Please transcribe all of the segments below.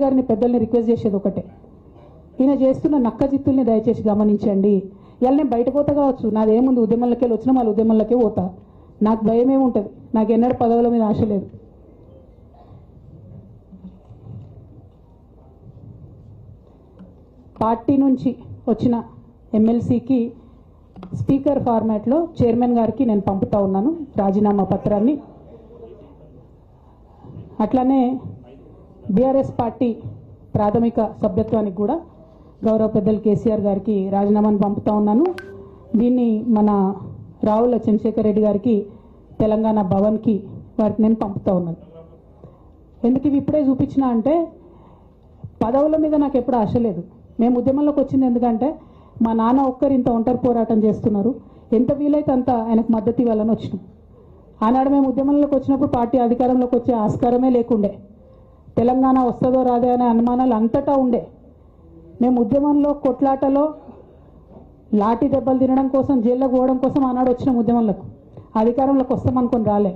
గారిని పెద్దల్ని రిక్వెస్ట్ చేసేది ఒకటే, ఈయన చేస్తున్న నక్కజిత్తుల్ని దయచేసి గమనించండి. ఇలా నేను బయట పోతా కావచ్చు, నాదేముంది ఉద్యమంలోకి వెళ్ళి వచ్చినా మళ్ళీ ఉద్యమంలోకే పోతా, నాకు భయం ఏముంటుంది, నాకు ఎన్నడూ పదవుల మీద ఆశ లేదు. పార్టీ నుంచి వచ్చిన ఎమ్మెల్సీకి స్పీకర్ ఫార్మాట్లో చైర్మన్ గారికి నేను పంపుతా ఉన్నాను రాజీనామా పత్రాన్ని. అట్లానే బీఆర్ఎస్ పార్టీ ప్రాథమిక సభ్యత్వానికి కూడా గౌరవ పెద్దలు కేసీఆర్ గారికి రాజీనామాను పంపుతా ఉన్నాను. దీన్ని మన రావుల చంద్రశేఖర్ రెడ్డి గారికి తెలంగాణ భవన్కి వారికి నేను పంపుతా ఉన్నాను. ఎందుకు ఇవి ఇప్పుడే చూపించినా అంటే పదవుల మీద నాకు ఎప్పుడు ఆశ లేదు. మేము ఉద్యమంలోకి వచ్చింది ఎందుకంటే మా నాన్న ఒక్కరు ఇంత ఒంటరి పోరాటం చేస్తున్నారు, ఎంత వీలైతే అంత ఆయనకు మద్దతు ఇవ్వాలని వచ్చినాం. ఆనాడు మేము ఉద్యమంలోకి వచ్చినప్పుడు పార్టీ అధికారంలోకి వచ్చే ఆస్కారమే లేకుండే, తెలంగాణ వస్తుందో రాదే అనే అనుమానాలు అంతటా ఉండే. మేము ఉద్యమంలో కొట్లాటలో లాఠీ దెబ్బలు తినడం కోసం, జైల్లోకి పోవడం కోసం ఆనాడు వచ్చినాం ఉద్యమంలోకి. అధికారంలోకి వస్తామనుకొని రాలే.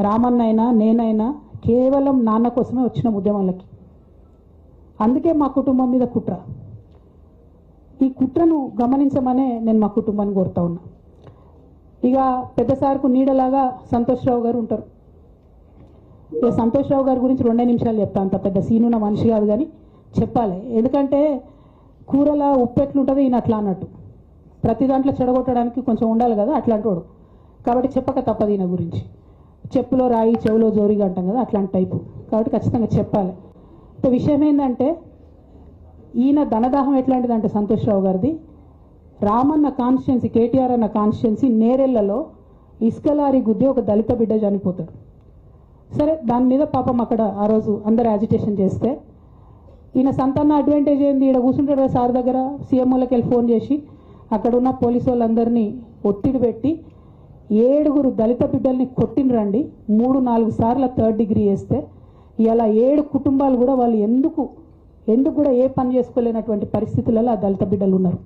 రామన్నైనా నేనైనా కేవలం నాన్న కోసమే వచ్చినాం ఉద్యమంలోకి. అందుకే మా కుటుంబం మీద కుట్ర. ఈ కుట్రను గమనించమనే నేను మా కుటుంబాన్ని కోరుతా ఉన్నా. ఇక పెద్ద సార్కు నీడలాగా సంతోష్ రావు గారు ఉంటారు. ఇక సంతోష్ రావు గారి గురించి 2 నిమిషాలు చెప్తాను. అంత పెద్ద సీనున్న మనిషి కాదు కానీ చెప్పాలి. ఎందుకంటే కూరల ఉప్పు ఎట్లుంటుంది ఈయన అట్లా అన్నట్టు, ప్రతి దాంట్లో చెడగొట్టడానికి కొంచెం ఉండాలి కదా అట్లాంటి వాడు. కాబట్టి చెప్పక తప్పదు ఈయన గురించి. చెప్పులో రాయి చెవులో జోరిగా అంటాం కదా, అట్లాంటి టైపు. కాబట్టి ఖచ్చితంగా చెప్పాలి. విషయం ఏంటంటే ఈయన ధనదాహం ఎట్లాంటిదంటే సంతోష్ రావు గారిది, రామన్న కాన్స్టిట్యున్సీ, కేటీఆర్ అన్న కాన్స్టిట్యున్సీ నేరెళ్లలో ఇసుక లారీ గుద్ది ఒక దళిత బిడ్డ చనిపోతాడు. సరే, దాని మీద పాపం అక్కడ ఆ రోజు అందరు యాజిటేషన్ చేస్తే ఈయన సంతాన అడ్వాంటేజ్ ఏంది, ఇక్కడ కూర్చుంటాడు కదా సార్ దగ్గర, సీఎంఓలకి వెళ్ళి ఫోన్ చేసి అక్కడ ఉన్న పోలీసు వాళ్ళందరినీ ఒత్తిడి పెట్టి 7 దళిత బిడ్డల్ని కొట్టినరండి. 3-4 సార్లు 3rd డిగ్రీ వేస్తే ఇలా 7 కుటుంబాలు కూడా వాళ్ళు ఎందుకు కూడా ఏ పని చేసుకోలేనటువంటి పరిస్థితులలో ఆ దళిత బిడ్డలు ఉన్నారు.